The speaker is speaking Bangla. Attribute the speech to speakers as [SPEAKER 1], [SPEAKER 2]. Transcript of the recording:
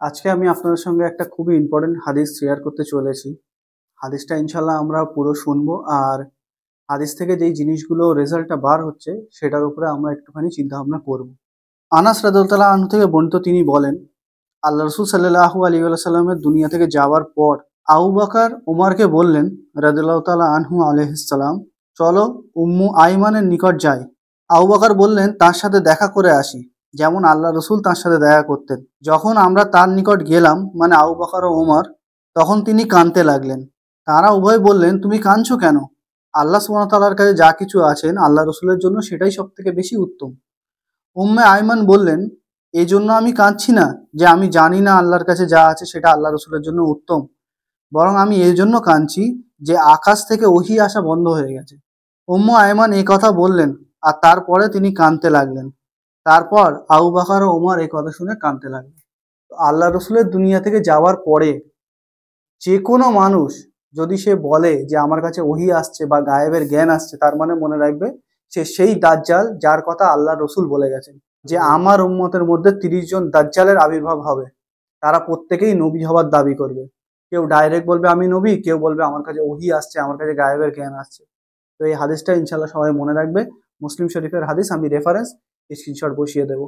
[SPEAKER 1] আজকে আমি আপনাদের সঙ্গে একটা খুবই ইম্পর্টেন্ট হাদিস শেয়ার করতে চলেছি। হাদিসটা ইনশাল্লাহ আমরা পুরো শুনবো, আর হাদিস থেকে যেই জিনিসগুলো রেজাল্টটা বার হচ্ছে সেটার উপরে আমরা একটুখানি চিন্তা ভাবনা করব। আনাস রাদিয়াল্লাহু আনহু থেকে বর্ণিত, তিনি বলেন, আল্লাহ রসুল সাল্লাল্লাহু আলাইহি ওয়াসাল্লামের দুনিয়া থেকে যাওয়ার পর আবু বকর ওমরকে বললেন রাদিয়াল্লাহু তাআলা আনহু আলাইহিস সালাম, চলো উম্মু আইমানের নিকট যাই। আবু বকর বললেন, তার সাথে দেখা করে আসি, যেমন আল্লাহ রসুল তার সাথে দেখা করতেন। যখন আমরা তার নিকট গেলাম, মানে আবু বকর ও ওমর, তখন তিনি কাঁদতে লাগলেন। তারা উভয় বললেন, তুমি কাঁদছো কেন? আল্লাহ সুবহানাহু ওয়া তাআলার কাছে যা কিছু আছেন আল্লাহ রসুলের জন্য সেটাই সব থেকে বেশি উত্তম। উম্মে আইমান বললেন, এই জন্য আমি কাঁদছি না যে আমি জানি না আল্লাহর কাছে যা আছে সেটা আল্লাহ রসুলের জন্য উত্তম, বরং আমি এই জন্য কাঁদছি যে আকাশ থেকে ওহী আসা বন্ধ হয়ে গেছে। উম্মু আয়মান এই কথা বললেন, আর তারপরে তিনি কাঁদতে লাগলেন। তারপর আবু বকর ও ওমর এই কথা শুনে কাঁদতে লাগলেন। তো আল্লাহ রসুলের দুনিয়া থেকে যাওয়ার পরে যে কোনো মানুষ যদি সে বলে যে আমার কাছে ওহী আসছে বা গায়েবের জ্ঞান আসছে, তার মানে মনে রাখবে সে সেই দাজ্জাল যার কথা আল্লাহ রসুল বলে গেছেন যে আমার উম্মতের মধ্যে 30 জন দাজ্জালের আবির্ভাব হবে। তারা প্রত্যেকেই নবী হওয়ার দাবি করবে। কেউ ডাইরেক্ট বলবে আমি নবী, কেউ বলবে আমার কাছে ওহী আসছে, আমার কাছে গায়েবের জ্ঞান আসছে। তো এই হাদিসটা ইনশাল্লাহ সবাই মনে রাখবে। মুসলিম শরীফের হাদিস, আমি রেফারেন্স স্ক্রিনশট বসিয়ে দেবো।